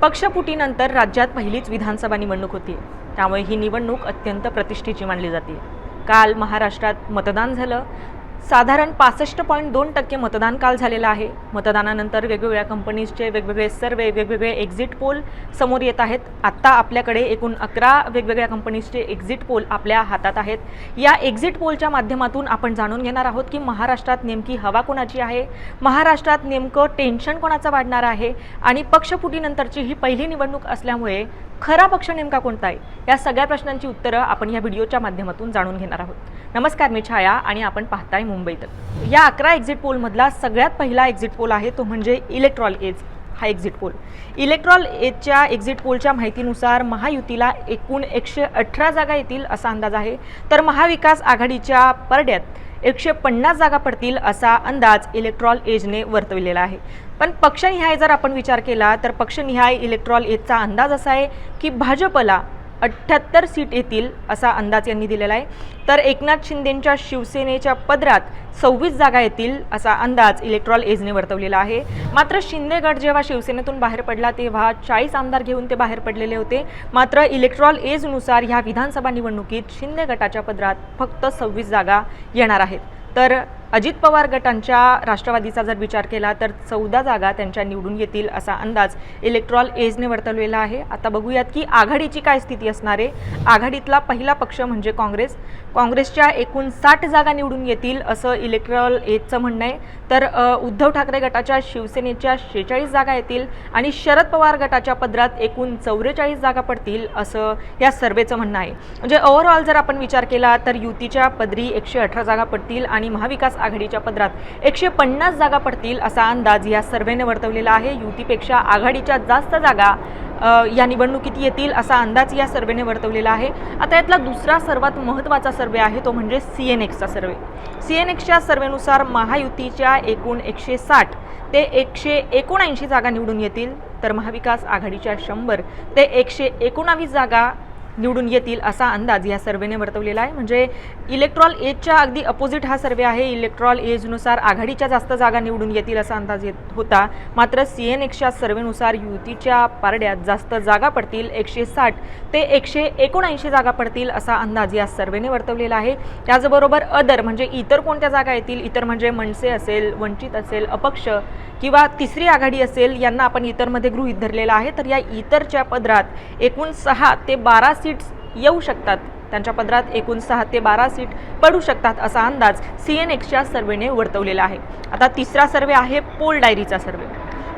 पक्षफुटीनंतर राज्यात पहिलीच विधानसभा निवडणूक होती, त्यामुळे ही निवडणूक अत्यंत प्रतिष्ठेची मानली जाते। काल महाराष्ट्रात मतदान झालं। साधारण 65.2% मतदान काल झालेलं आहे। मतदानानंतर वेगवेगळ्या कंपनीजचे वेगवेगळे सर्वे, वेगवेगळे एक्झिट पोल समोर येत आहेत। आता आपल्याकडे एकूण 11 वेगवेगळ्या कंपनीजचे एक्झिट पोल आपल्या हातात आहेत। या एक्झिट पोलच्या माध्यमातून आपण जाणून घेणार आहोत की महाराष्ट्रात नेमकी हवा कोणाची आहे, महाराष्ट्रात नेमकं टेन्शन कोणाचं वाढणार आहे आणि पक्षफुटीनंतरची ही पहिली निवडणूक असल्यामुळे खरा पक्ष नेमका कोणता आहे, या सगळ्या प्रश्नांची उत्तरं आपण या व्हिडिओच्या माध्यमातून जाणून घेणार आहोत। नमस्कार, मी छाया आणि आपण पाहताय मुंबई तक। या 11 एक्झिट पोलमधला सगळ्यात पहिला एक्झिट पोल आहे तो म्हणजे इलेक्ट्रॉल एज हा एक्झिट पोल। इलेक्ट्रॉल एजच्या एक्झिट पोलच्या माहितीनुसार महायुतीला एकूण 118 जागा येतील असा अंदाज आहे, तर महाविकास आघाडीच्या परड्यात 150 जागा पडतील असा अंदाज इलेक्ट्रॉल एजने वर्तवलेला आहे। पण पक्षनिहाय जर आपण विचार केला तर पक्षनिहाय इलेक्ट्रॉल एजचा अंदाज असा आहे की भाजपला 78 सीट येतील असा अंदाज यांनी दिलेला आहे, तर एकनाथ शिंदेंच्या शिवसेनेच्या पदरात 26 जागा येतील असा अंदाज इलेक्ट्रॉल एजने वर्तवलेला आहे। मात्र शिंदे गट जेव्हा शिवसेनेतून बाहेर पडला तेव्हा 40 आमदार घेऊन ते बाहेर पडलेले होते। मात्र इलेक्ट्रॉल एजनुसार ह्या विधानसभा निवडणुकीत शिंदे गटाच्या पदरात फक्त 26 जागा येणार आहेत, तर अजित पवार गटांच्या राष्ट्रवादीचा जर विचार केला तर 14 जागा त्यांच्या निवडून येतील असा अंदाज इलेक्ट्रॉल एजने वर्तवलेला आहे। आता बघूयात की आघाडीची काय स्थिती असणार आहे। आघाडीतला पहिला पक्ष म्हणजे काँग्रेसच्या एकूण 60 जागा निवडून येतील असं इलेक्ट्रॉल एजचं म्हणणं आहे, तर उद्धव ठाकरे गटाच्या शिवसेनेच्या 46 जागा येतील आणि शरद पवार गटाच्या पदरात एकूण 44 जागा पडतील असं या सर्वेचं म्हणणं आहे। म्हणजे ओव्हरऑल जर आपण विचार केला तर युतीच्या पदरी 118 जागा पडतील आणि महाविकास आघाडीच्या पदरात 150 जागा पडतील असा अंदाज या सर्वेने वर्तवलेला आहे। युतीपेक्षा आघाडीच्या जास्त जागा या निवडणुकीत येतील असा अंदाज या सर्वेने वर्तवलेला आहे। आता यातला दुसरा सर्वात महत्त्वाचा सर्वे आहे तो म्हणजे CNXचा सर्वे। CNXच्या सर्वेनुसार महायुतीच्या एकूण 160 ते 179 जागा निवडून येतील, तर महाविकास आघाडीच्या 100 ते 119 जागा निवडून येतील असा अंदाज या सर्वेने वर्तवलेला आहे। म्हणजे इलेक्ट्रॉल एजच्या अगदी अपोजिट हा सर्वे आहे। इलेक्ट्रॉल एजनुसार आघाडीच्या जास्त जागा निवडून येतील असा अंदाज येत होता, मात्र CNXच्या सर्वेनुसार युतीच्या पारड्यात जास्त जागा पडतील, 160 ते 179 जागा पडतील असा अंदाज या सर्वेने वर्तवलेला आहे। त्याचबरोबर अदर म्हणजे इतर कोणत्या जागा येतील, इतर म्हणजे मनसे असेल, वंचित असेल, अपक्ष किंवा तिसरी आघाडी असेल, यांना आपण इतरमध्ये गृहीत धरलेला आहे, तर या इतरच्या पदरात एकूण 6 ते 12 सीट्स येऊ शकतात, त्यांच्या पदरात एकूण 6 ते 12 सीट पडू शकतात असा अंदाज CNXच्या सर्वेने वर्तवलेला आहे। आता तिसरा सर्वे आहे पोल डायरीचा सर्वे।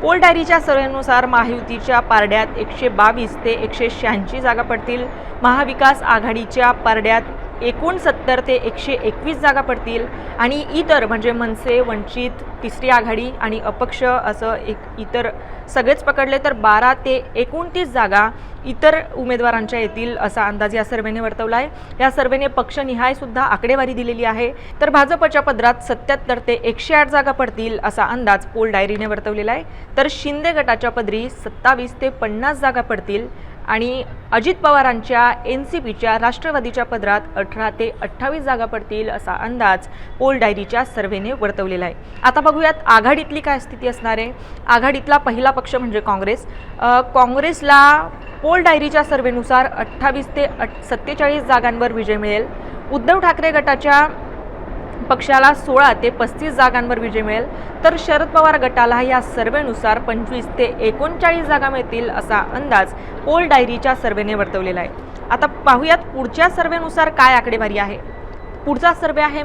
पोल डायरीच्या सर्वेनुसार महायुतीच्या पारड्यात 122 ते 186 जागा पडतील, महाविकास आघाडीच्या पारड्यात एकूण 70 ते 121 जागा पडतील आणि इतर म्हणजे मनसे, वंचित, तिसरी आघाडी आणि अपक्ष असं इतर सगळेच पकडले तर 12 ते 29 जागा इतर उमेदवारांच्या येतील असा अंदाज या सर्वेने वर्तवला आहे। या सर्वेने पक्षनिहाय सुद्धा आकडेवारी दिलेली आहे, तर भाजपच्या पदरात 77 ते 108 जागा पडतील असा अंदाज पोल डायरीने वर्तवलेला आहे, तर शिंदे गटाच्या पदरी 27 ते 50 जागा पडतील आणि अजित पवारांच्या NCPच्या राष्ट्रवादीच्या पदरात 18 ते 28 जागा पडतील असा अंदाज पोल डायरीच्या सर्वेने वर्तवलेला आहे। आता बघूयात आघाडीतली काय स्थिती असणार आहे। आघाडीतला पहिला पक्ष म्हणजे काँग्रेसला पोल डायरीच्या सर्वेनुसार 28 ते 47 जागांवर विजय मिळेल। उद्धव ठाकरे गटाच्या पक्षाला 16 ते 35 जागांवर विजय मिळेल, तर शरद पवार गटाला या सर्वेनुसार 25 ते 39 जागा मिळतील असा अंदाज पोल डायरीच्या सर्वेने वर्तवलेला आहे। आता पाहूयात पुढच्या सर्वेनुसार काय आकडेवारी आहे। पुढचा सर्वे आहे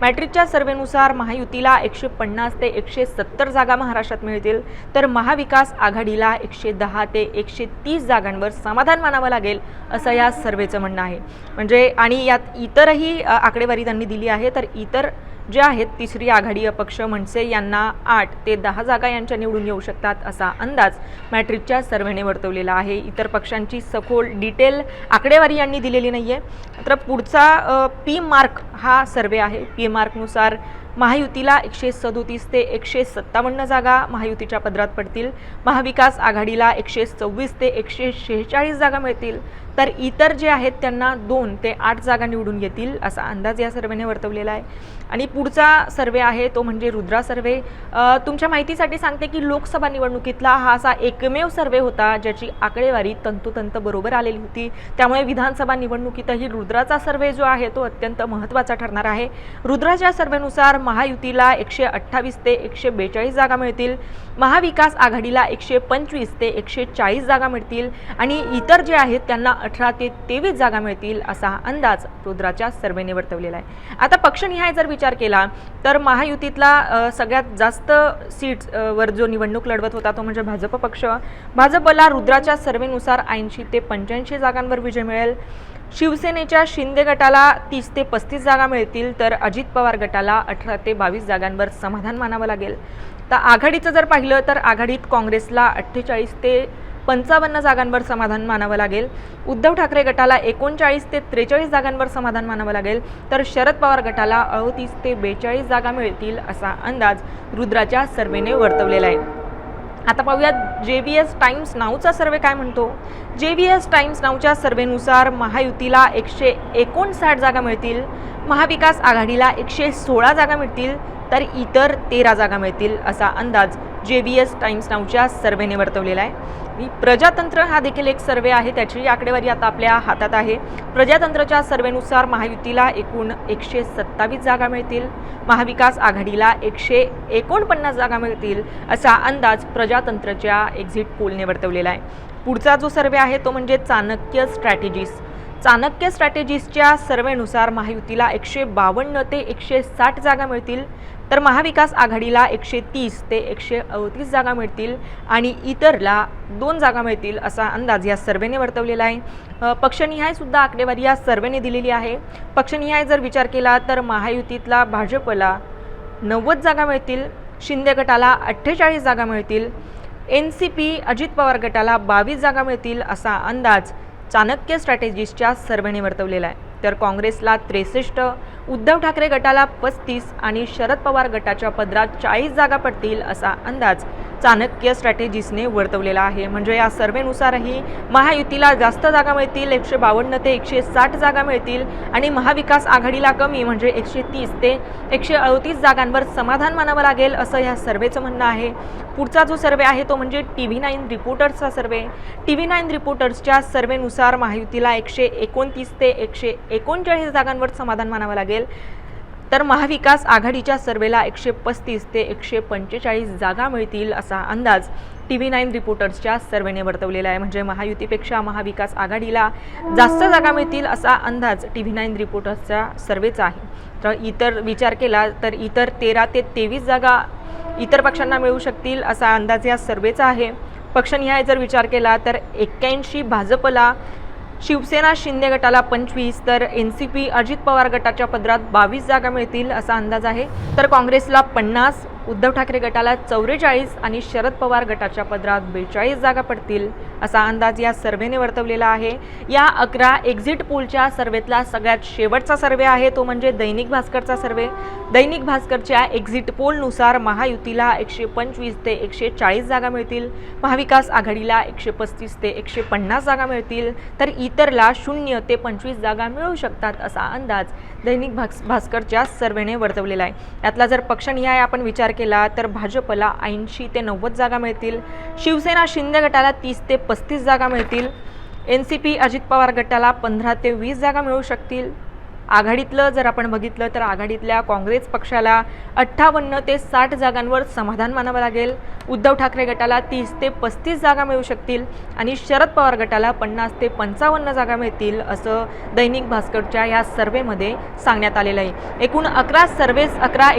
मॅट्रिकच्या सर्वेनुसार महायुतीला 150 ते 170 जागा महाराष्ट्रात मिळतील, तर महाविकास आघाडीला 110 ते 130 जागांवर समाधान मानावं लागेल असं या सर्वेचं म्हणणं आहे। म्हणजे आणि यात इतरही आकडेवारी त्यांनी दिली आहे, तर इतर जे आहेत तिसरी आघाडी, अपक्ष, मनसे यांना 8 ते 10 जागा यांच्या निवडून येऊ शकतात असा अंदाज मॅट्रिकच्या सर्वेने वर्तवलेला आहे। इतर पक्षांची सखोल डिटेल आकडेवारी यांनी दिलेली नाही आहे। तर पुढचा पी मार्क हा सर्वे आहे। पी मार्कनुसार महायुतीला 137 ते 157 जागा महायुतीच्या पदरात पडतील, महाविकास आघाडीला 124 ते 146 जागा मिळतील, तर इतर जे आहेत त्यांना 2 ते 8 जागा निवडून येतील असा अंदाज या सर्वेने वर्तवलेला आहे. आणि पुढचा सर्वे आहे तो म्हणजे रुद्रा सर्वे. तुमच्या माहितीसाठी सांगते की लोकसभा निवडणुकीतला हा असा एकमेव सर्वे होता ज्याची आकडेवारी तंतोतंत बरोबर आलेली होती. त्यामुळे विधानसभा निवडणुकीतही रुद्राचा सर्वे जो आहे तो अत्यंत महत्त्वाचा ठरणार आहे. रुद्राच्या सर्वेनुसार महायुतीला 128 ते 142 जागा मिळतील, महाविकास आघाडीला 125 ते 140 जागा मिळतील आणि इतर जे आहेत त्यांना 18 ते 23 जागा मिळतील असा अंदाज रुद्राच्या सर्वेने वर्तवलेला आहे. आता पक्षनिहाय जर विचार केला तर महायुतीतला सगळ्यात जास्त सीट्स वर जो निवडणूक लढवत होता तो म्हणजे भाजप पक्ष. भाजपला रुद्राच्या सर्वेनुसार 80 ते 85 जागांवर विजय मिळेल. शिवसेनेच्या शिंदे गटाला 30 ते 35 जागा मिळतील, तर अजित पवार गटाला 18 ते 22 जागांवर समाधान मानावं लागेल. तर आघाडीचं जर पाहिलं तर आघाडीत काँग्रेसला 48 ते 55 जागांवर समाधान मानावं लागेल. उद्धव ठाकरे गटाला 39 ते 43 जागांवर समाधान मानावं लागेल, तर शरद पवार गटाला 38 ते 42 जागा मिळतील असा अंदाज रुद्राच्या सर्वेने वर्तवलेला आहे. आता पाहूयात JVS टाइम्स नाऊचा सर्वे काय म्हणतो. JVS टाइम्स नाऊच्या सर्वेनुसार महायुतीला 159 जागा मिळतील, महाविकास आघाडीला 116 जागा मिळतील, तर इतर 13 जागा मिळतील असा अंदाज JVS टाइम्स नाऊच्या सर्वेने वर्तवलेला आहे. प्रजातंत्र हा देखील एक सर्वे आहे, त्याची आकडेवारी आता आपल्या हातात आहे. प्रजातंत्रच्या सर्वेनुसार महायुतीला एकूण 127 जागा मिळतील, महाविकास आघाडीला 149 जागा मिळतील असा अंदाज प्रजातंत्रच्या एक्झिट पोलने वर्तवलेला आहे. पुढचा जो सर्वे आहे तो म्हणजे चाणक्य स्ट्रॅटेजीज. चाणक्य स्ट्रॅटेजीजच्या सर्वेनुसार महायुतीला 152 ते 160 जागा मिळतील, तर महाविकास आघाडीला 130 ते 138 जागा मिळतील आणि इतरला 2 जागा मिळतील असा अंदाज या सर्वेने वर्तवलेला आहे. पक्षनिहाय सुद्धा आकडेवारी या सर्वेने दिलेली आहे. पक्षनिहाय जर विचार केला तर महायुतीतला भाजपला 90 जागा मिळतील, शिंदे गटाला 48 जागा मिळतील, NCP अजित पवार गटाला 22 जागा मिळतील असा अंदाज चाणक्य स्ट्रॅटेजीजच्या सर्वेने वर्तवलेला आहे. तर काँग्रेसला 63, उद्धव ठाकरे गटाला 35 आणि शरद पवार गटाच्या पदरात 40 जागा पडतील असा अंदाज चाणक्य स्ट्रॅटेजीजने वर्तवलेला आहे. म्हणजे या सर्वेनुसारही महायुतीला जास्त जागा मिळतील, 152 ते 160 जागा मिळतील आणि महाविकास आघाडीला कमी म्हणजे 130 ते 138 जागांवर समाधान मानावं लागेल असं या सर्वेचं म्हणणं आहे. पुढचा जो सर्वे आहे तो म्हणजे TV9 रिपोर्टर्सचा सर्वे. TV9 रिपोर्टर्सच्या सर्वेनुसार महायुतीला 129 ते 139 जागांवर समाधान मानावं लागेल, तर महाविकास आघाडीच्या सर्वेला 135 ते 145 जागा मिळतील असा अंदाज TV9 रिपोर्टर्सच्या सर्वेने वर्तवलेला आहे. म्हणजे महायुतीपेक्षा महाविकास आघाडीला जास्त जागा मिळतील असा अंदाज TV9 रिपोर्टर्सच्या सर्वेचा आहे. तर इतर विचार केला तर इतर 13 ते 23 जागा इतर पक्षांना मिळू शकतील असा अंदाज या सर्वेचा आहे. पक्षनिहाय जर विचार केला तर 81 भाजपला, शिवसेना शिंदे गटाला 25, तर NCP अजित पवार गटाच्या पदरात 22 जागा मिळतील असा अंदाज आहे, तर काँग्रेसला 50, उद्धव ठाकरे गटाला 44 आणि शरद पवार गटाच्या पदरात 42 जागा पडतील असा अंदाज या सर्वेने वर्तवलेला आहे. या 11 एक्झिट पोलच्या सर्वेतला सगळ्यात शेवटचा सर्वे आहे तो म्हणजे दैनिक भास्करचा सर्वे. दैनिक भास्करच्या एक्झिट पोलनुसार महायुतीला 125 ते 140 जागा मिळतील, महाविकास आघाडीला 135 ते 150 जागा मिळतील, तर इतरला 0 ते 25 जागा मिळू शकतात असा अंदाज दैनिक भास्करच्या सर्वेने वर्तवलेला आहे. यातला जर पक्षनिहाय आपण विचार केला तर भाजपला 80 ते 90 जागा मिळतील, शिवसेना शिंदे गटाला 30 ते 35 जागा मिळतील, NCP अजित पवार गटाला 15 ते 20 जागा मिळू शकतील. आघाडीतलं जर आपण बघितलं तर आघाडीतल्या काँग्रेस पक्षाला 58 ते 60 जागांवर समाधान मानावं लागेल, उद्धव ठाकरे गटाला 30 ते 35 जागा मिळू शकतील आणि शरद पवार गटाला 50 ते 55 जागा मिळतील असं दैनिक भास्करच्या या सर्वेमध्ये सांगण्यात आलेलं आहे. एकूण 11 सर्वेस 11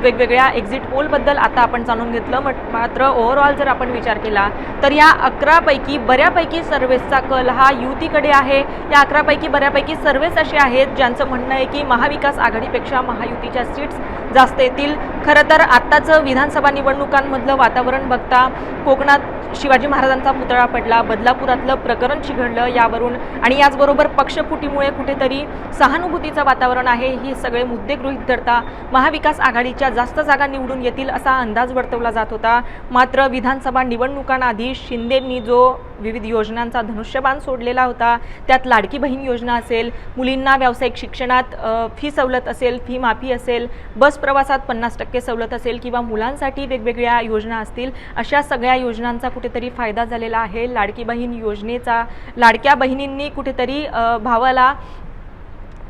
वेगवेगळ्या एक्झिट पोलबद्दल आता आपण जाणून घेतलं. मात्र ओव्हरऑल जर आपण विचार केला तर या 11 पैकी बऱ्यापैकी सर्वेसचा कल हा युतीकडे आहे. या 11 पैकी बऱ्यापैकी सर्वेस असे आहेत ज्यांचं म्हणणं आहे की महाविकास आघाडीपेक्षा महायुतीच्या सीट्स जास्त येतील. खरं तर आत्ताचं विधानसभा निवडणुकांमधलं वातावरण बघता कोकणात शिवाजी महाराजांचा पुतळा पडला, बदलापुरातलं प्रकरण चिघळलं यावरून आणि याचबरोबर पक्षफुटीमुळे कुठेतरी सहानुभूतीचं वातावरण आहे, ही सगळे मुद्दे गृहीत धरता महाविकास आघाडीच्या जास्त जागा निवडून येतील असा अंदाज वर्तवला जात होता. मात्र विधानसभा निवडणुकांआधी शिंदेंनी जो विविध योजनांचा धनुष्यबाण सोडलेला होता। त्यात लाडकी बहीण योजना असेल, मुलींना व्यावसायिक शिक्षणात फी सवलत असेल, फी माफी असेल, बस प्रवासात 50% सवलत असेल किंवा मुलांसाठी वेगवेगळ्या योजना असतील, अशा सगळ्या योजनांचा कुठेतरी फायदा झालेला आहे। लाडकी बहीण योजनेचा लाडक्या बहिणींनी कुठेतरी भावाला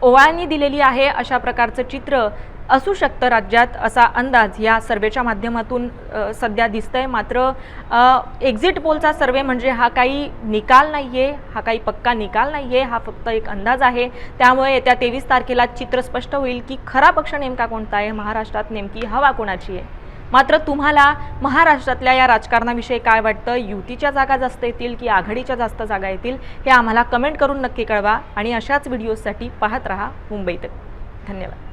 ओवाळणी दिलेली आहे, अशा प्रकारचं चित्र असू शकतं राज्यात, असा अंदाज या सर्वेच्या माध्यमातून सध्या दिसतंय। मात्र एक्झिट पोलचा सर्वे म्हणजे हा काही निकाल नाहीये, हा काही पक्का निकाल नाहीये, हा फक्त एक अंदाज आहे। त्यामुळे येत्या 23 तारखेला चित्र स्पष्ट होईल की खरा पक्ष नेमका कोणता आहे, महाराष्ट्रात नेमकी हवा कोणाची आहे। मात्र तुम्हाला महाराष्ट्रातल्या या राजकारणाविषयी काय वाटतं? युतीच्या जागा जास्त येतील की आघाडीच्या जास्त जागा येतील, हे आम्हाला कमेंट करून नक्की कळवा आणि अशाच व्हिडिओसाठी पाहत रहा मुंबई तक। धन्यवाद।